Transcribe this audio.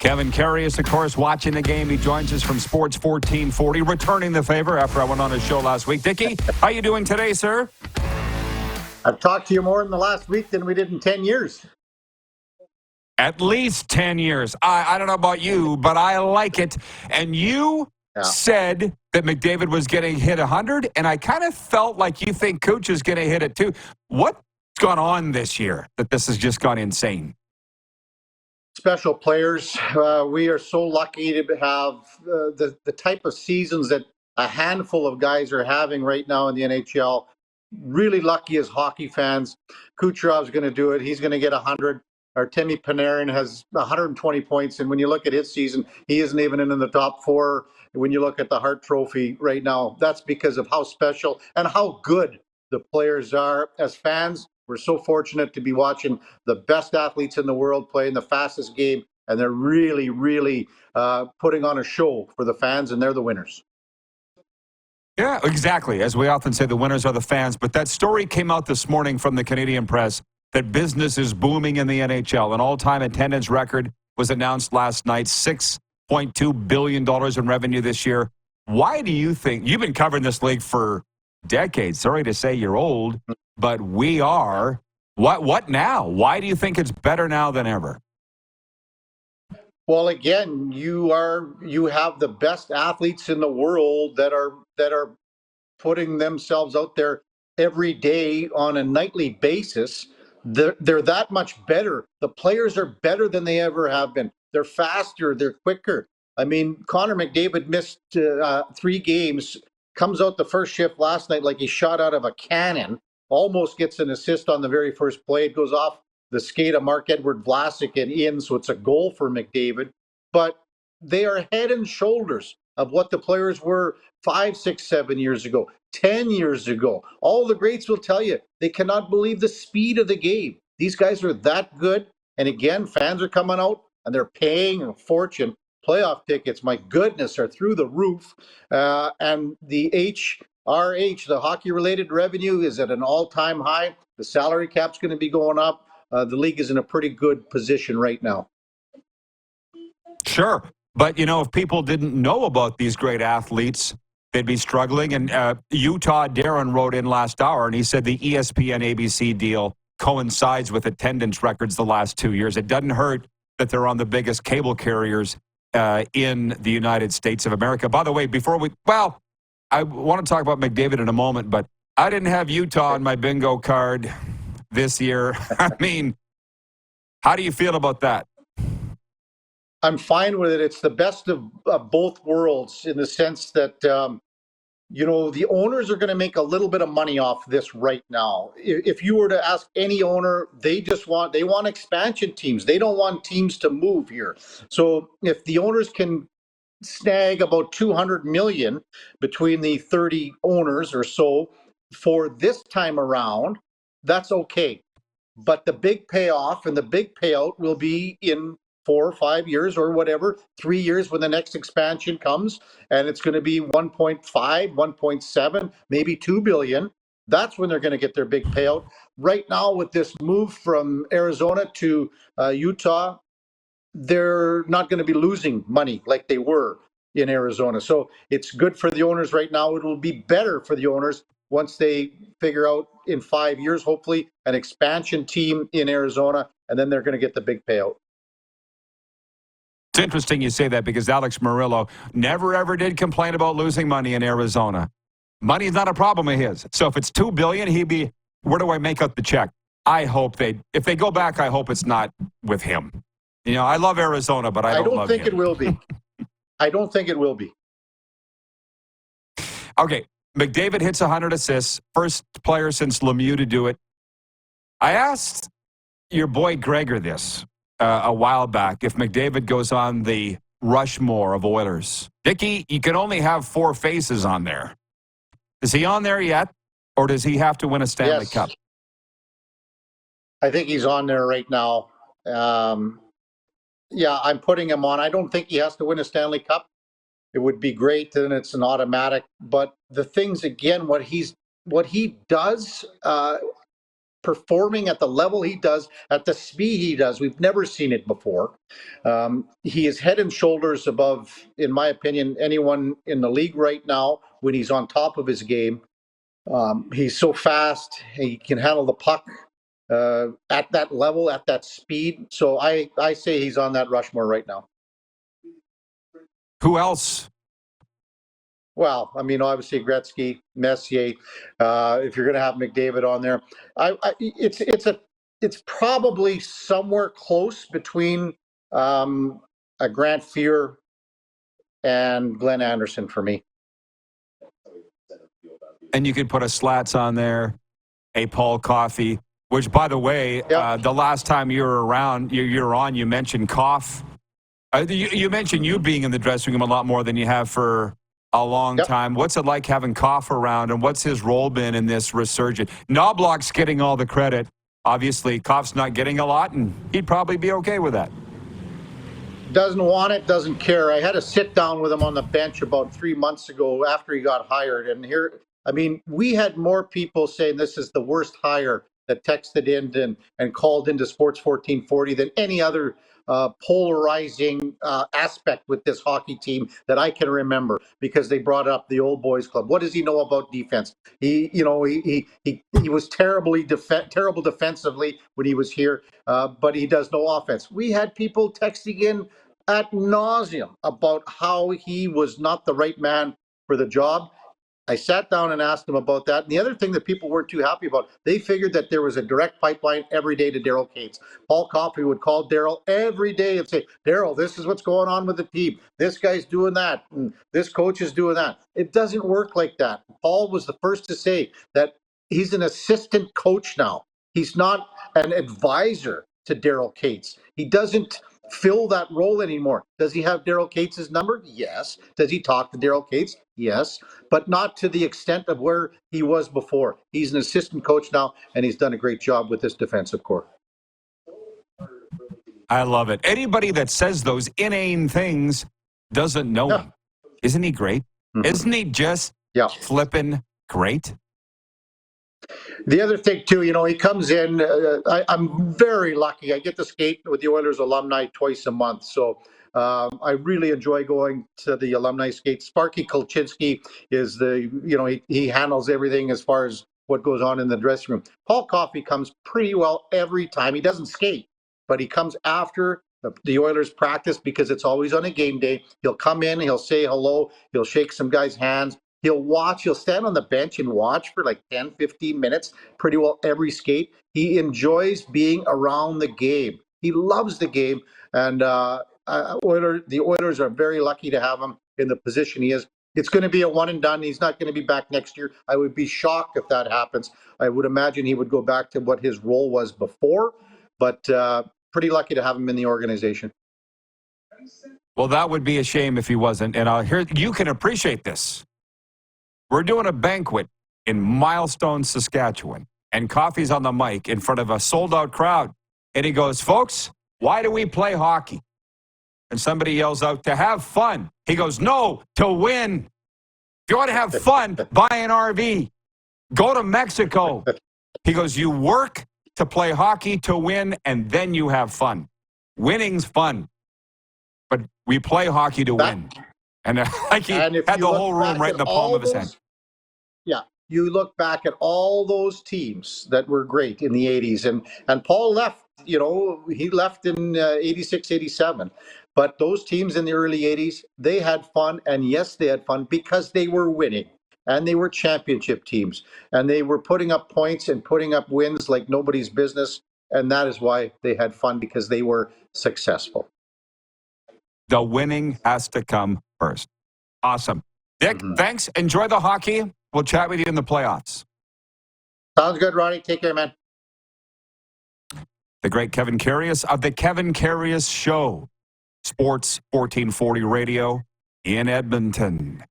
Kevin Karius, of course, watching the game. He joins us from Sports 1440, returning the favor after I went on his show last week. Dickie, how you doing today, sir? I've talked to you more in the last week than we did in 10 years. At least 10 years. I don't know about you, but I like it. And you said that McDavid was getting hit 100, and I kind of felt like you think Cooch is going to hit it too. What's gone on this year that this has just gone insane? Special players. We are so lucky to have the type of seasons that a handful of guys are having right now in the NHL. Really lucky as hockey fans. Kucherov's going to do it. He's going to get 100. Or Timmy Panarin has 120 points, and when you look at his season, he isn't even in the top 4. When you look at the Hart Trophy right now, that's because of how special and how good the players are. As fans, we're so fortunate to be watching the best athletes in the world playing the fastest game, and they're really, really putting on a show for the fans, and they're the winners. Yeah, exactly. As we often say, the winners are the fans. But that story came out this morning from the Canadian press that business is booming in the NHL. An all-time attendance record was announced last night, $6.2 billion in revenue this year. Why do you think, you've been covering this league for decades, sorry to say you're old, but we are. What now? Why do you think it's better now than ever? Well, again, you have the best athletes in the world that are putting themselves out there every day on a nightly basis. They're that much better. The players are better than they ever have been. They're faster. They're quicker. I mean, Connor McDavid missed 3 games, comes out the first shift last night like he shot out of a cannon, almost gets an assist on the very first play. It goes off the skate of Marc-Edouard Vlasic and in, so it's a goal for McDavid. But they are head and shoulders of what the players were 5, 6, 7 years ago, 10 years ago. All the greats will tell you they cannot believe the speed of the game. These guys are that good. And again, fans are coming out and they're paying a fortune. Playoff tickets, my goodness, are through the roof. And the HRH, the hockey-related revenue, is at an all-time high. The salary cap's going to be going up. The league is in a pretty good position right now. Sure. But, you know, if people didn't know about these great athletes, they'd be struggling. And Utah Darren wrote in last hour, and he said the ESPN-ABC deal coincides with attendance records the last 2 years. It doesn't hurt that they're on the biggest cable carriers in the United States of America. By the way, I want to talk about McDavid in a moment, but I didn't have Utah on my bingo card this year. I mean, how do you feel about that? I'm fine with it. It's the best of both worlds in the sense that, the owners are going to make a little bit of money off this right now. If you were to ask any owner, they want expansion teams. They don't want teams to move here. So if the owners can snag about $200 million between the 30 owners or so for this time around, that's okay. But the big payoff and the big payout will be in 4 or 5 years or whatever, 3 years when the next expansion comes, and it's going to be 1.5, 1.7, maybe 2 billion. That's when they're going to get their big payout. Right now, with this move from Arizona to Utah, they're not going to be losing money like they were in Arizona. So it's good for the owners right now. It will be better for the owners once they figure out in 5 years, hopefully, an expansion team in Arizona, and then they're going to get the big payout. It's interesting you say that because Alex Murillo never, ever did complain about losing money in Arizona. Money is not a problem of his. So if it's $2 billion, he'd be, where do I make out the check? I hope if they go back, I hope it's not with him. You know, I love Arizona, but I don't love him. It will be. I don't think it will be. Okay, McDavid hits 100 assists, first player since Lemieux to do it. I asked your boy Gregor this a while back, if McDavid goes on the Rushmore of Oilers. Dickie, you can only have 4 faces on there. Is he on there yet, or does he have to win a Stanley Cup? I think he's on there right now. Yeah, I'm putting him on. I don't think he has to win a Stanley Cup. It would be great, and it's an automatic. But the things, again, what he does performing at the level he does, at the speed he does. We've never seen it before. He is head and shoulders above, in my opinion, anyone in the league right now when he's on top of his game. He's so fast. He can handle the puck at that level, at that speed. So I say he's on that Rushmore right now. Who else? Well, I mean, obviously Gretzky, Messier. If you're going to have McDavid on there, it's probably somewhere close between a Grant Fuhr and Glenn Anderson for me. And you could put a Slats on there, a Paul Coffey, which, by the way, the last time you were around, you're on, you mentioned Coff. You mentioned you being in the dressing room a lot more than you have for a long time. What's it like having Coff around, and what's his role been in this resurgence? Knobloch's getting all the credit. Obviously, Koff's not getting a lot, and he'd probably be okay with that. Doesn't want it, doesn't care. I had a sit down with him on the bench about 3 months ago after he got hired. And here, I mean, we had more people saying this is the worst hire that texted in and called into Sports 1440 than any other polarizing aspect with this hockey team that I can remember, because they brought up the old boys club. What does he know about defense? He was terrible defensively when he was here, but he does no offense. We had people texting in ad nauseum about how he was not the right man for the job. I sat down and asked him about that. And the other thing that people weren't too happy about, they figured that there was a direct pipeline every day to Daryl Cates. Paul Coffey would call Daryl every day and say, Daryl, this is what's going on with the team. This guy's doing that. And this coach is doing that. It doesn't work like that. Paul was the first to say that he's an assistant coach now. He's not an advisor to Daryl Cates. He doesn't fill that role anymore. Does he have Daryl Cates' number? Yes. Does he talk to Daryl Cates? Yes. But not to the extent of where he was before. He's an assistant coach now, and he's done a great job with this defensive core. I love it. Anybody that says those inane things doesn't know him. Isn't he great? Mm-hmm. Isn't he just flipping great? The other thing, too, he comes in. I'm very lucky. I get to skate with the Oilers alumni twice a month. So I really enjoy going to the alumni skate. Sparky Kolchinski is he handles everything as far as what goes on in the dressing room. Paul Coffey comes pretty well every time. He doesn't skate, but he comes after the Oilers practice because it's always on a game day. He'll come in, he'll say hello, he'll shake some guys' hands. He'll stand on the bench and watch for like 10, 15 minutes, pretty well every skate. He enjoys being around the game. He loves the game. And the Oilers are very lucky to have him in the position he is. It's going to be a one and done. He's not going to be back next year. I would be shocked if that happens. I would imagine he would go back to what his role was before, but pretty lucky to have him in the organization. Well, that would be a shame if he wasn't. And here, you can appreciate this. We're doing a banquet in Milestone, Saskatchewan, and Coffey's on the mic in front of a sold-out crowd. And he goes, folks, why do we play hockey? And somebody yells out, to have fun. He goes, no, to win. If you want to have fun, buy an RV. Go to Mexico. He goes, you work to play hockey to win, and then you have fun. Winning's fun. But we play hockey to win. And he had the whole room right in the palm of his hand. Yeah, you look back at all those teams that were great in the 80s. And Paul left, he left in 86, 87. But those teams in the early 80s, they had fun. And yes, they had fun because they were winning. And they were championship teams. And they were putting up points and putting up wins like nobody's business. And that is why they had fun, because they were successful. The winning has to come first. Awesome. Dick, thanks. Enjoy the hockey. We'll chat with you in the playoffs. Sounds good, Ronnie. Take care, man. The great Kevin Karius of The Kevin Karius Show. Sports 1440 Radio in Edmonton.